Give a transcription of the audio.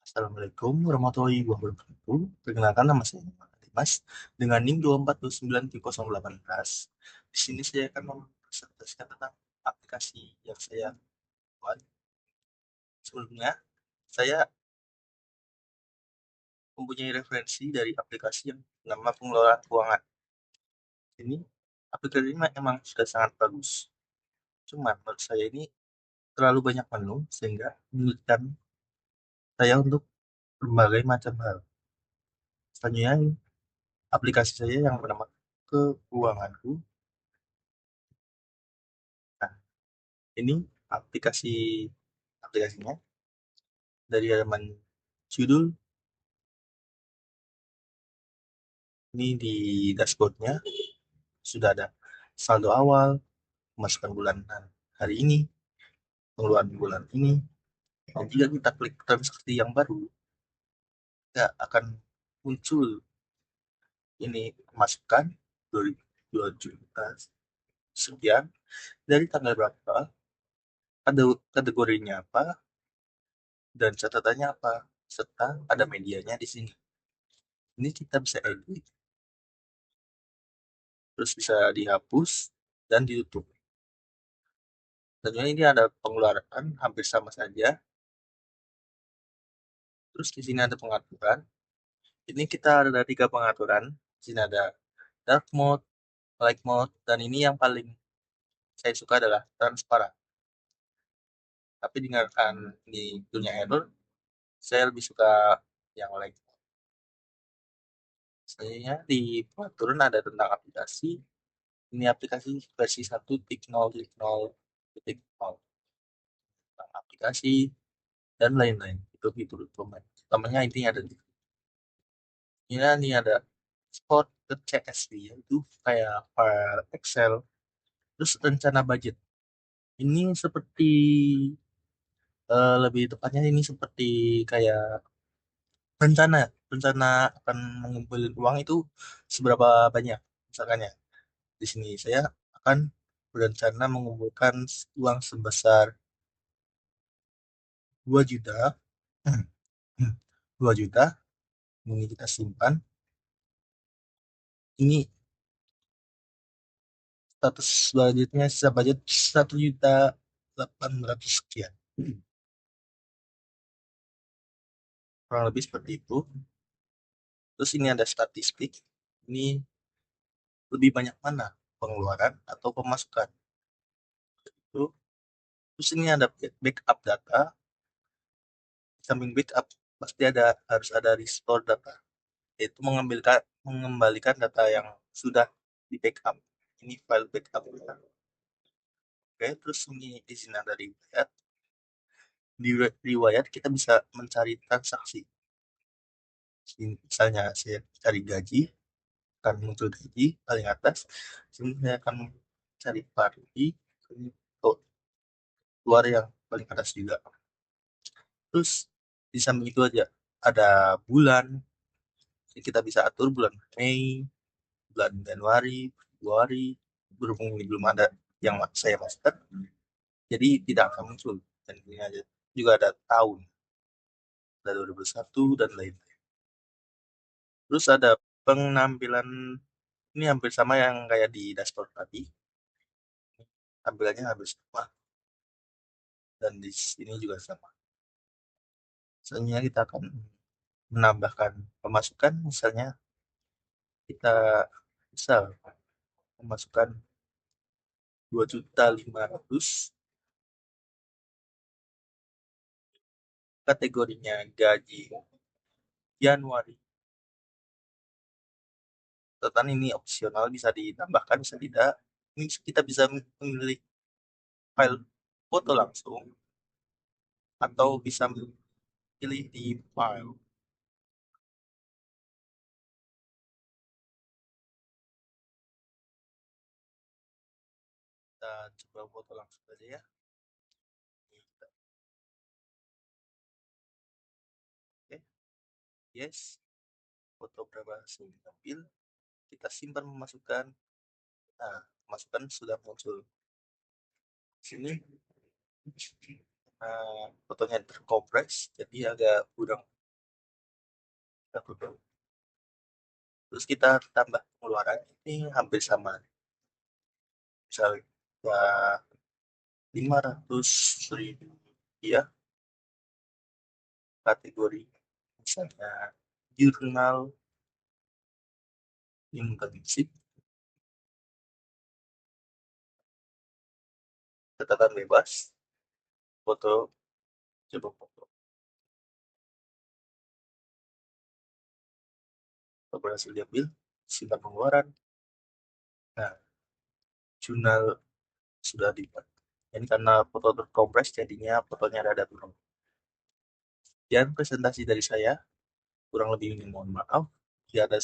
Assalamualaikum warahmatullahi wabarakatuh. Perkenalkan nama saya Muhammad Dimas dengan NIM 242930818. Di sini saya akan mempresentasikan tentang aplikasi yang saya buat. Sebelumnya, saya mempunyai referensi dari aplikasi yang bernama pengelola keuangan. Ini aplikasi ini memang sudah sangat bagus. Cuman menurut saya ini terlalu banyak menu sehingga menyulitkan saya untuk berbagai macam hal. Selanjutnya, aplikasi saya yang bernama Keuanganku. Nah, ini aplikasi aplikasinya dari halaman judul. Ini di dashboardnya sudah ada saldo awal, pemasukan bulanan hari ini, pengeluaran bulan ini. Dan jika kita klik transaksi yang baru, kita akan muncul ini pemasukan 2 juta sekian, dari tanggal berapa, ada kategorinya apa, dan catatannya apa, serta ada medianya di sini. Ini kita bisa edit, terus bisa dihapus dan ditutup. Tentunya ini ada pengeluaran hampir sama saja. Terus di sini ada pengaturan. Ini kita ada 3 pengaturan. Di sini ada dark mode, light mode, dan ini yang paling saya suka adalah transparan. Tapi dengarkan ini punya error, saya lebih suka yang light mode. Selanjutnya di pengaturan ada tentang aplikasi. Ini aplikasi versi 1.0.0.0, tentang aplikasi dan lain-lain. Itu fitur utamanya intinya ada di ini ada export ke CSV, yaitu kayak file Excel. Terus rencana budget. Ini seperti lebih tepatnya ini seperti kayak rencana rencana akan mengumpulkan uang itu seberapa banyak. Misalkan ya, di sini saya akan berencana mengumpulkan uang sebesar 2 juta. 2 juta, ini kita simpan. Ini status budgetnya, sisa budget 1.800.000 sekian. Kurang lebih seperti itu. Terus ini ada statistik. Ini lebih banyak mana, pengeluaran atau pemasukan. Itu. Terus ini ada backup data. Di samping backup pasti harus ada restore data, yaitu mengembalikan data yang sudah di backup. Ini file backup. Oke, terus ini di sini ada riwayat. Di riwayat kita bisa mencari transaksi. Misalnya saya cari gaji, akan muncul gaji paling atas. Sini saya akan cari parti, oh, keluar yang paling atas juga. Terus di samping itu aja ada bulan. Jadi kita bisa atur bulan Mei, bulan Januari, Februari. Berhubung ini belum ada yang saya master, jadi tidak akan muncul. Dan ini aja juga ada tahun, ada 2001 dan lain-lain. Terus ada penampilan, ini hampir sama yang kayak di dashboard tadi. Tampilannya hampir sama, dan di sini juga sama. Selanjutnya kita akan menambahkan pemasukan. Misalnya kita bisa memasukkan 2.500.000, kategorinya gaji Januari. Catatan ini opsional, bisa ditambahkan, bisa tidak. Ini kita bisa memilih file foto langsung atau bisa pilih di file. Kita coba foto langsung aja ya. Oke, yes, foto berhasil diambil. Kita simpan memasukkan. Nah, pemasukan sudah muncul. Sini fotonya terkompres, jadi agak kurang kita tutup. Terus kita tambah pengeluaran ini hampir sama. Misalnya 500.000 rupiah kategori misalnya jurnal internship, catatan bebas, foto, coba foto berhasil diambil, simpan pengeluaran. Nah, jurnal sudah dibuat. Ini karena foto terkompres jadinya fotonya rada turun. Sekian presentasi dari saya, kurang lebih mohon maaf. Jika ada